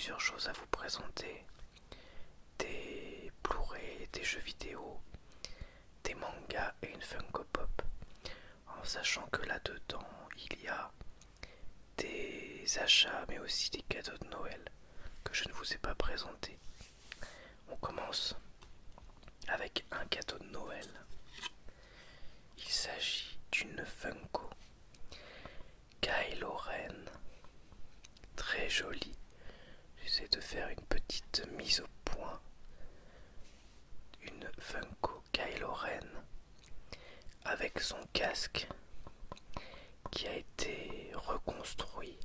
plusieurs choses à vous présenter. Des Blu-ray, des jeux vidéo, des mangas et une Funko Pop. En sachant que là-dedans, il y a des achats mais aussi des cadeaux de Noël que je ne vous ai pas présentés. On commence avec un cadeau de Noël. Il s'agit d'une Funko Kylo Ren, très jolie. J'essaie de faire une petite mise au point. Une Funko Kylo Ren avec son casque qui a été reconstruit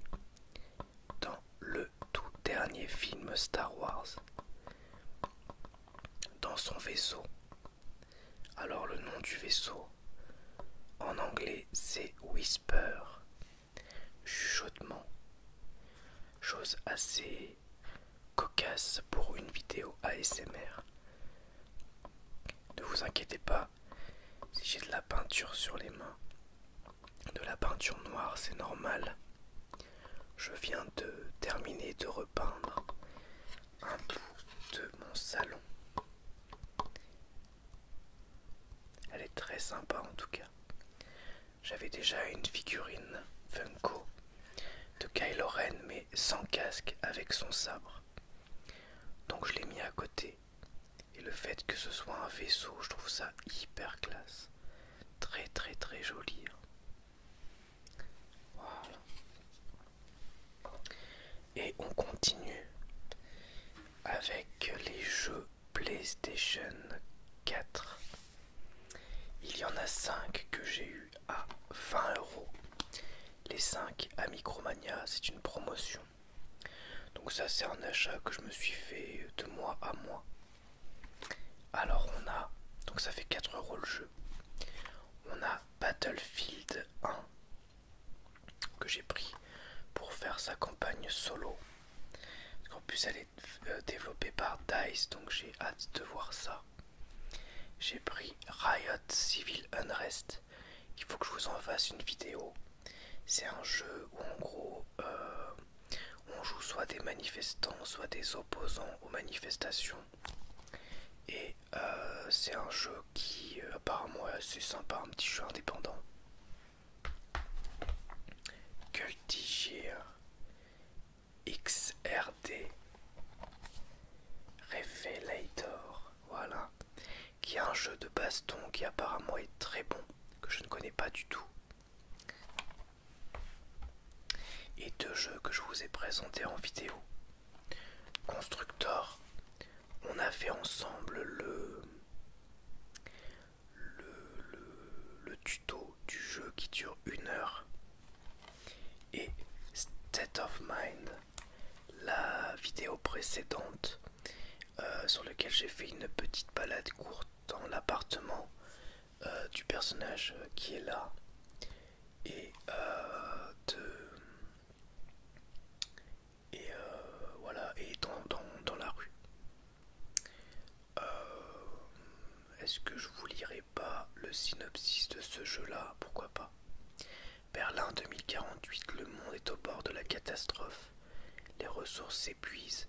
dans le tout dernier film Star Wars, dans son vaisseau. Alors le nom du vaisseau en anglais c'est Whisper, chuchotement, chose assez cocasse pour une vidéo ASMR. Ne vous inquiétez pas, si j'ai de la peinture sur les mains, de la peinture noire, c'est normal. Je viens de terminer de repeindre un bout de mon salon. Elle est très sympa en tout cas. J'avais déjà une figurine Funko de Kylo Ren mais sans casque avec son sabre. Donc je l'ai mis à côté. Et le fait que ce soit un vaisseau, je trouve ça hyper classe. Très très très joli. Voilà. Et on continue avec les jeux PlayStation 4. Il y en a 5 que j'ai eu à 20 €. Les 5 à Micromania, c'est une promotion. Donc ça c'est un achat que je me suis fait de mois à mois. Alors on a, donc ça fait 4 € le jeu. On a Battlefield 1 que j'ai pris pour faire sa campagne solo. En plus elle est développée par DICE, donc j'ai hâte de voir ça. J'ai pris Riot Civil Unrest. Il faut que je vous en fasse une vidéo. C'est un jeu où en gros on joue soit des manifestants, soit des opposants aux manifestations. Et c'est un jeu qui apparemment est assez sympa, un petit jeu indépendant. Guilty Gear XRD Revelator, voilà, qui est un jeu de baston qui apparemment est très bon, que je ne connais pas du tout. Et 2 jeux que je vous ai présentés en vidéo. Constructor, on a fait ensemble le tuto du jeu qui dure 1 heure. Et State of Mind, la vidéo précédente sur laquelle j'ai fait une petite balade courte dans l'appartement du personnage qui est là. Et voilà, et dans la rue. Est-ce que je vous lirai pas le synopsis de ce jeu-là? Pourquoi pas. Berlin 2048, le monde est au bord de la catastrophe. Les ressources s'épuisent,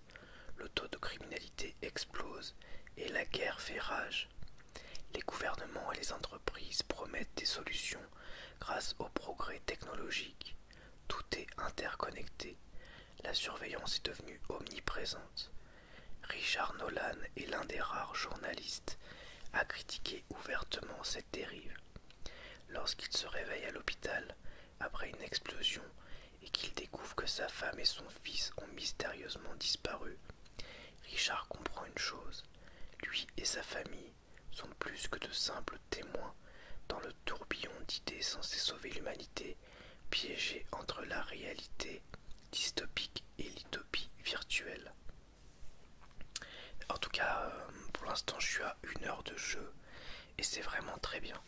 le taux de criminalité explose et la guerre fait rage. Les gouvernements et les entreprises promettent des solutions grâce au progrès technologique. Tout est interconnecté. La surveillance est devenue omniprésente. Richard Nolan est l'un des rares journalistes à critiquer ouvertement cette dérive. Lorsqu'il se réveille à l'hôpital après une explosion et qu'il découvre que sa femme et son fils ont mystérieusement disparu, Richard comprend une chose. Lui et sa famille sont plus que de simples témoins dans le tourbillon d'idées censées sauver l'humanité, piégée entre la réalité dystopique et l'utopie virtuelle. En tout cas, pour l'instant, je suis à 1 heure de jeu et c'est vraiment très bien.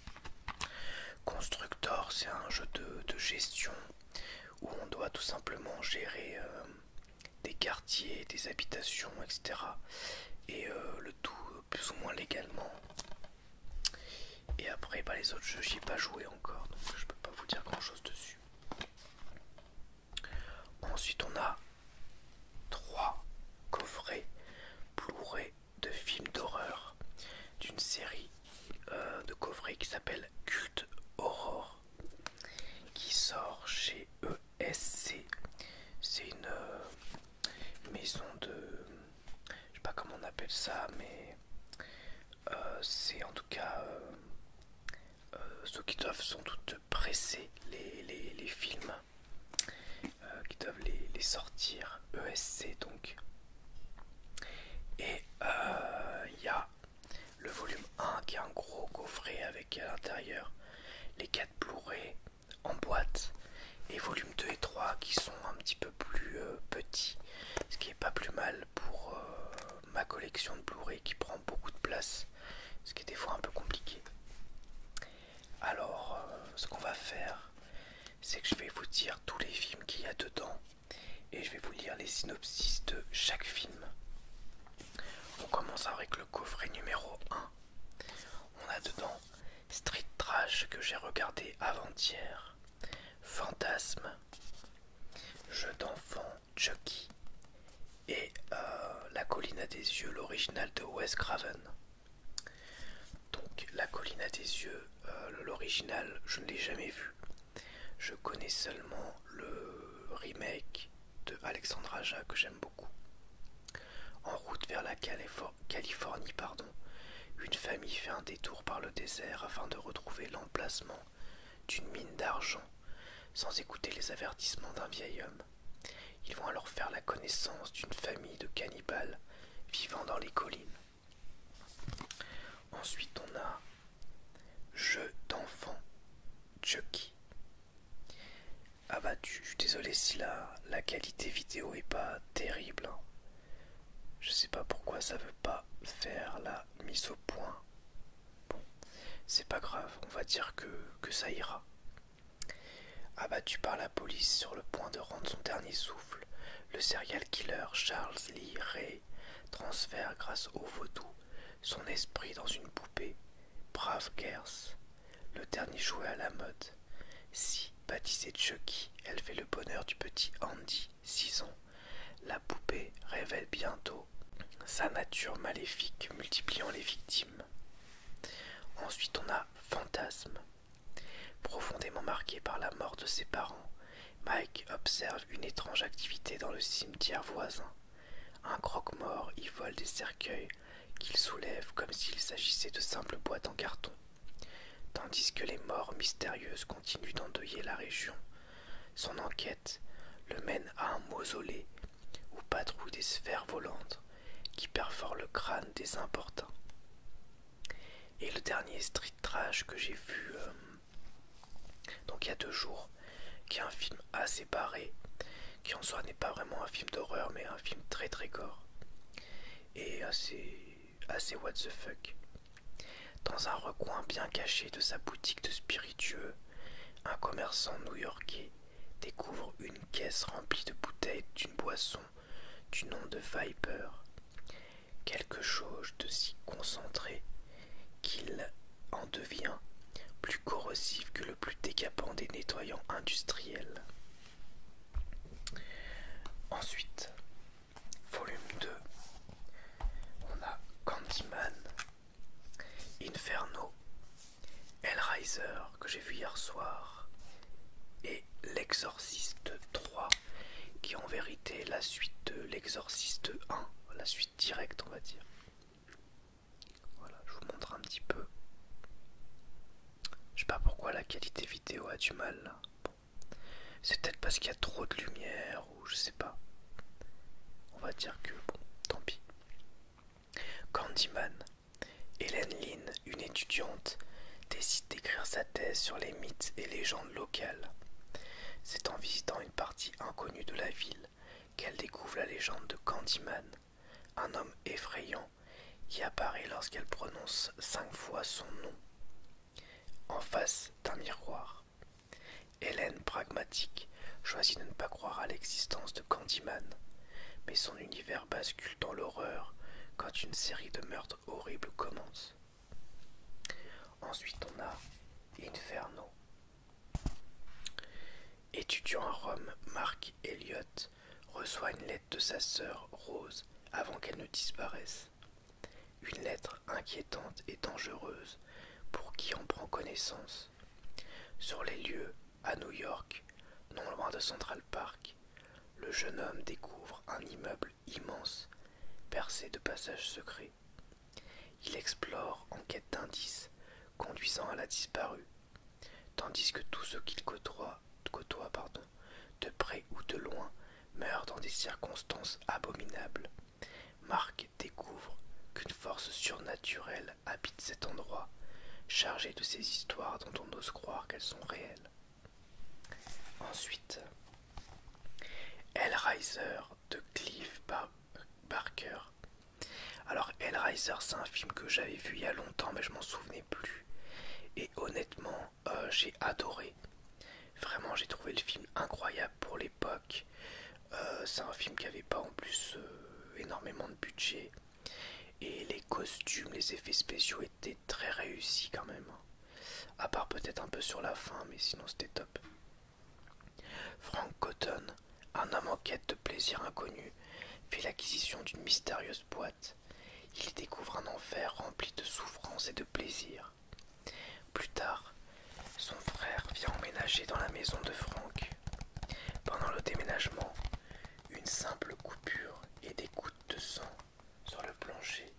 Constructor, c'est un jeu de gestion où on doit tout simplement gérer des quartiers, des habitations, etc. Et le tout plus ou moins légalement. Et après, les autres jeux, j'y ai pas joué encore, donc je peux pas vous dire grand chose dessus. Ensuite, on a 3 sont toutes pressées, les films qui doivent les sortir, ESC donc. Et il y a le volume 1 qui est un gros coffret avec à l'intérieur les 4 Blu-ray en boîte, et volume 2 et 3 qui sont un petit peu plus petits, ce qui est pas plus mal pour ma collection de Blu-ray qui prend beaucoup de place, ce qui est des fois un peu compliqué. Alors ce qu'on va faire, c'est que je vais vous dire tous les films qu'il y a dedans et je vais vous lire les synopsis de chaque film. On commence avec le coffret numéro 1. On a dedans Street Trash que j'ai regardé avant-hier, Fantasme, Jeu d'enfant Chucky et La colline à des yeux, l'original de Wes Craven. Donc La colline à des yeux, l'original je ne l'ai jamais vu. Je connais seulement le remake de Alexandre Aja que j'aime beaucoup. En route vers la Californie, une famille fait un détour par le désert afin de retrouver l'emplacement d'une mine d'argent sans écouter les avertissements d'un vieil homme. Ils vont alors faire la connaissance d'une famille de cannibales vivant dans les collines. Ensuite on a Jeu d'enfant Chucky. Ah bah je suis désolé si la qualité vidéo est pas terrible, hein. Je sais pas pourquoi ça veut pas faire la mise au point. Bon, c'est pas grave, on va dire que ça ira. Abattu par la police sur le point de rendre son dernier souffle, le serial killer Charles Lee Ray transfère grâce au vaudou son esprit dans une poupée, Brave Girls, le dernier jouet à la mode. Si, baptisée Chucky, elle fait le bonheur du petit Andy, 6 ans. La poupée révèle bientôt sa nature maléfique, multipliant les victimes. Ensuite on a Fantasme. Profondément marqué par la mort de ses parents, Mike observe une étrange activité dans le cimetière voisin. Un croque-mort y vole des cercueils qu'il soulève comme s'il s'agissait de simples boîtes en carton. Tandis que les morts mystérieuses continuent d'endeuiller la région, son enquête le mène à un mausolée où patrouillent des sphères volantes qui perforent le crâne des importuns. Et le dernier Street Trash que j'ai vu donc il y a 2 jours, qui est un film assez barré, qui en soi n'est pas vraiment un film d'horreur mais un film très très gore et assez what the fuck. Dans un recoin bien caché de sa boutique de spiritueux, un commerçant new-yorkais découvre une caisse remplie de bouteilles d'une boisson du nom de Viper, quelque chose de si concentré qu'il en devient plus corrosif que le plus décapant des nettoyants industriels. Ensuite, volume 2, on a Candyman, Inferno, Hellraiser que j'ai vu hier soir et L'Exorciste 3 qui est en vérité la suite de L'Exorciste 1, la suite directe on va dire. Voilà, je vous montre un petit peu. Je sais pas pourquoi la qualité vidéo a du mal là. Bon. C'est peut-être parce qu'il y a trop de lumière ou je sais pas. On va dire que bon, tant pis. Candyman. Hélène Lynn, une étudiante, décide d'écrire sa thèse sur les mythes et légendes locales. C'est en visitant une partie inconnue de la ville qu'elle découvre la légende de Candyman, un homme effrayant qui apparaît lorsqu'elle prononce 5 fois son nom en face d'un miroir. Hélène, pragmatique, choisit de ne pas croire à l'existence de Candyman, mais son univers bascule dans l'horreur quand une série de meurtres horribles commence. Ensuite on a Inferno. Étudiant à Rome, Mark Elliott reçoit une lettre de sa sœur Rose avant qu'elle ne disparaisse. Une lettre inquiétante et dangereuse pour qui en prend connaissance. Sur les lieux, à New York, non loin de Central Park, le jeune homme découvre un immeuble immense, percé de passages secrets. Il explore en quête d'indices, conduisant à la disparue. tandis que tous ceux qu'il côtoie, de près ou de loin, meurent dans des circonstances abominables. Marc découvre qu'une force surnaturelle habite cet endroit, chargée de ces histoires dont on ose croire qu'elles sont réelles. Ensuite, Hellraiser de Clive Barker. Alors Hellraiser, c'est un film que j'avais vu il y a longtemps mais je m'en souvenais plus. Et honnêtement, j'ai adoré. Vraiment, j'ai trouvé le film incroyable pour l'époque. C'est un film qui avait pas en plus énormément de budget. Et les costumes, les effets spéciaux étaient très réussis quand même. À part peut-être un peu sur la fin, mais sinon c'était top. Frank Cotton, un homme en quête de plaisir inconnu, fait l'acquisition d'une mystérieuse boîte. Il y découvre un enfer rempli de souffrance et de plaisir. Plus tard, son frère vient emménager dans la maison de Frank. Pendant le déménagement, une simple coupure et des gouttes de sang sur le plancher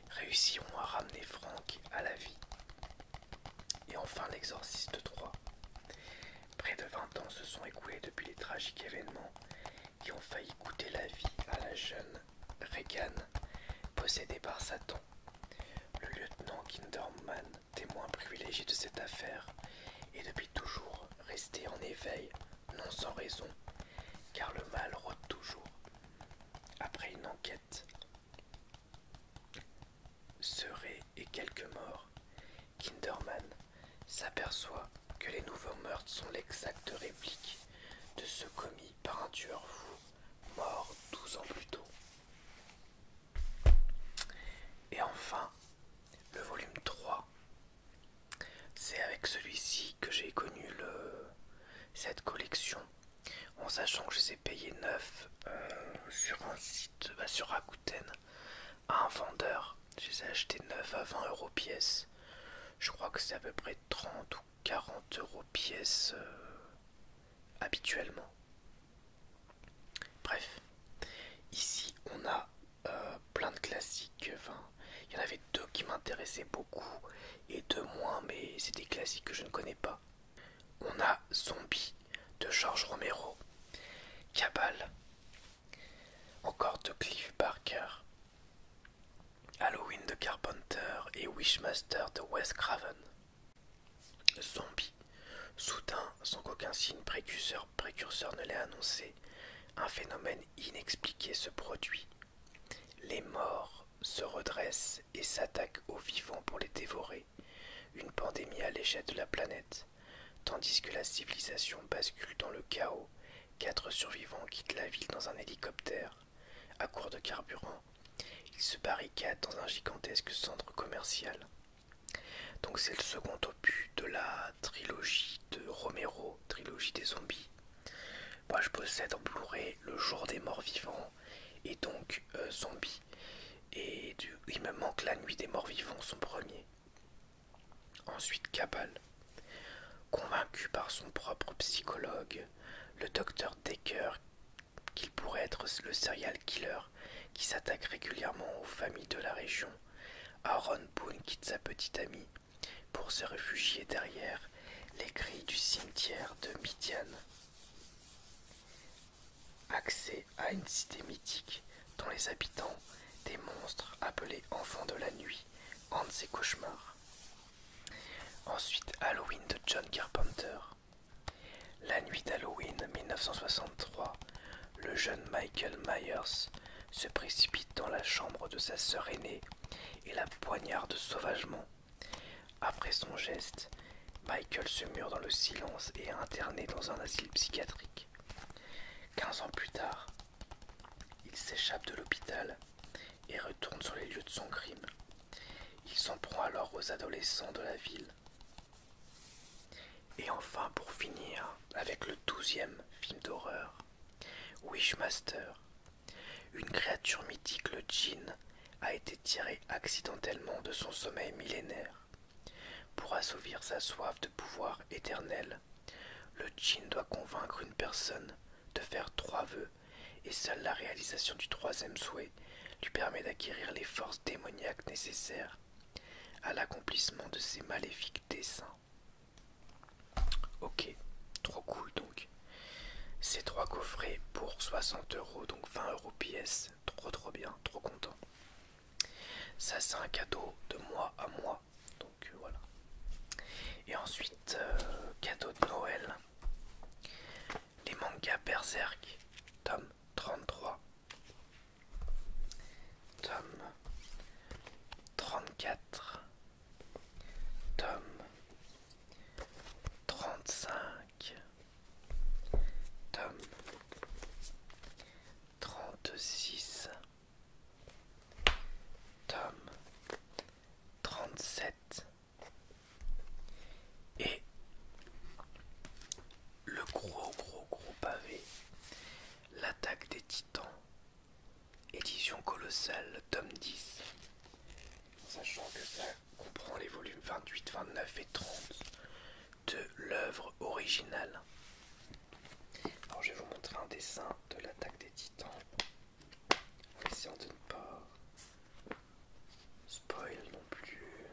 réussiront à ramener Frank à la vie. Et enfin l'Exorciste 3. Près de 20 ans se sont écoulés depuis les tragiques événements qui ont failli coûter la vie à la jeune Regan, possédée par Satan. Le lieutenant Kinderman, témoin privilégié de cette affaire, est depuis toujours resté en éveil, non sans raison, car le mal rôde toujours. Après une enquête serrée et quelques morts, Kinderman s'aperçoit que les nouveaux meurtres sont l'exacte réplique de ceux commis par un tueur fou, mort 12 ans plus tôt. Et enfin, le volume 3. C'est avec celui-ci que j'ai connu cette collection, en sachant que je les ai payés 9 sur un site, sur Rakuten, à un vendeur. Je les ai achetés 9 à 20 euros pièce. Je crois que c'est à peu près 30 ou 40 euros pièce habituellement. Bref, ici on a plein de classiques. Enfin, il y en avait 2 qui m'intéressaient beaucoup et 2 moins, mais c'est des classiques que je ne connais pas. On a Zombie de George Romero, Cabal, encore de Clive Barker, Halloween de Carpenter et Wishmaster de Wes Craven. Zombie. Soudain, sans qu'aucun signe précurseur ne l'ait annoncé, un phénomène inexpliqué se produit. Les morts se redressent et s'attaquent aux vivants pour les dévorer. Une pandémie à l'échelle de la planète. Tandis que la civilisation bascule dans le chaos, 4 survivants quittent la ville dans un hélicoptère. À court de carburant, ils se barricadent dans un gigantesque centre commercial. Donc c'est le second opus de la trilogie de Romero, trilogie des zombies. Moi je possède en Blu-ray Le Jour des Morts Vivants et donc Zombie. Et il me manque La Nuit des Morts Vivants, son premier. Ensuite Cabal. Convaincu par son propre psychologue, le docteur Decker, qu'il pourrait être le serial killer qui s'attaque régulièrement aux familles de la région, Aaron Boone quitte sa petite amie pour se réfugier derrière les grilles du cimetière de Midian. Accès à une cité mythique dont les habitants, des monstres appelés enfants de la nuit, hantent ses cauchemars. Ensuite, Halloween de John Carpenter. La nuit d'Halloween 1963, le jeune Michael Myers se précipite dans la chambre de sa sœur aînée et la poignarde sauvagement. Après son geste, Michael se mure dans le silence et est interné dans un asile psychiatrique. 15 ans plus tard, il s'échappe de l'hôpital et retourne sur les lieux de son crime. Il s'en prend alors aux adolescents de la ville. Et enfin, pour finir, avec le 12e film d'horreur, Wishmaster. Une créature mythique, le djinn, a été tiré accidentellement de son sommeil millénaire. Pour assouvir sa soif de pouvoir éternel, le djinn doit convaincre une personne de faire 3 vœux, et seule la réalisation du 3e souhait lui permet d'acquérir les forces démoniaques nécessaires à l'accomplissement de ses maléfiques desseins. pour 60 euros, donc 20 euros pièce. Trop bien, trop content. Ça c'est un cadeau de moi à moi, donc voilà. Et ensuite, cadeau de Noël, les mangas Berserk, tome 33, tome 34, tome 35, tome 36, tome 37 et le gros pavé, l'attaque des titans, édition colossale, tome 10, sachant que ça comprend les volumes 28, 29 et 30 de l'œuvre originale. Alors je vais vous montrer un dessin de l'attaque des titans, en essayant de ne pas spoil non plus.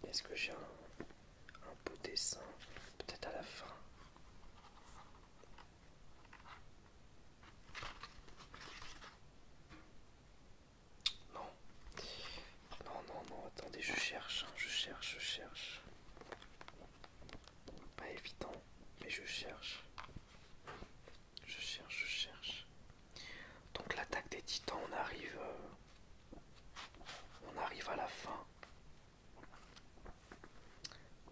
Est-ce que j'ai un beau dessin? Peut-être à la fin. Non. Non, attendez, je cherche. Pas évident, mais je cherche. Donc l'attaque des titans, on arrive à la fin.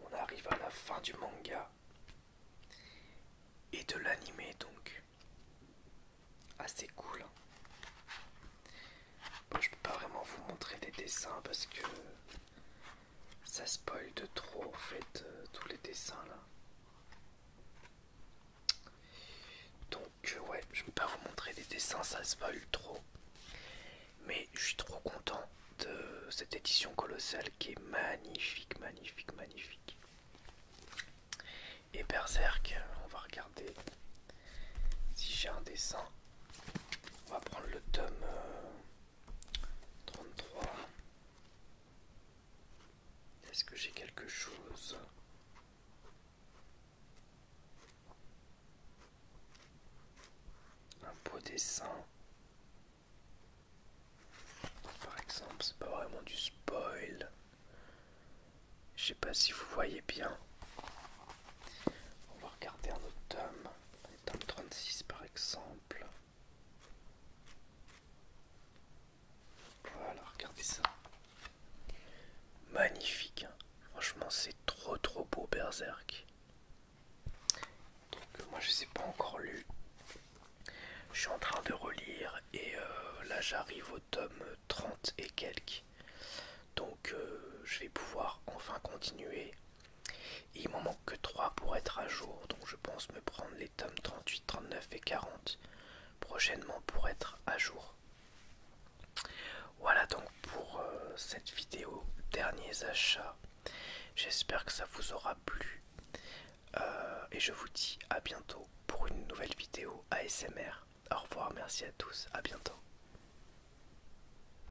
On arrive à la fin du manga et de l'animé, donc assez cool. Bon, je peux pas vraiment vous montrer des dessins parce que ça spoil de trop en fait, tous les dessins là. Donc ouais, je peux pas vous montrer des dessins, ça spoil trop. Mais je suis trop content de cette édition colossale qui est magnifique. Et Berserk, on va regarder si j'ai un dessin. On va prendre le tome 33. Est-ce que j'ai quelque chose? Un beau dessin. Par exemple, c'est pas vraiment du spoil. Je sais pas si vous voyez bien. On va regarder un autre tome. Le tome 36 par exemple. Voilà, regardez ça. Magnifique, hein. Franchement c'est trop beau Berserk. Donc moi je les ai pas encore lus. Je suis en train de relire et là j'arrive au tome 30 et quelques. Donc je vais pouvoir enfin continuer. Et il m'en manque que 3 pour être à jour. Donc je pense me prendre les tomes 38, 39 et 40 prochainement pour être à jour. Voilà donc pour cette vidéo derniers achats. J'espère que ça vous aura plu. Et je vous dis à bientôt pour une nouvelle vidéo ASMR. Au revoir, merci à tous, à bientôt.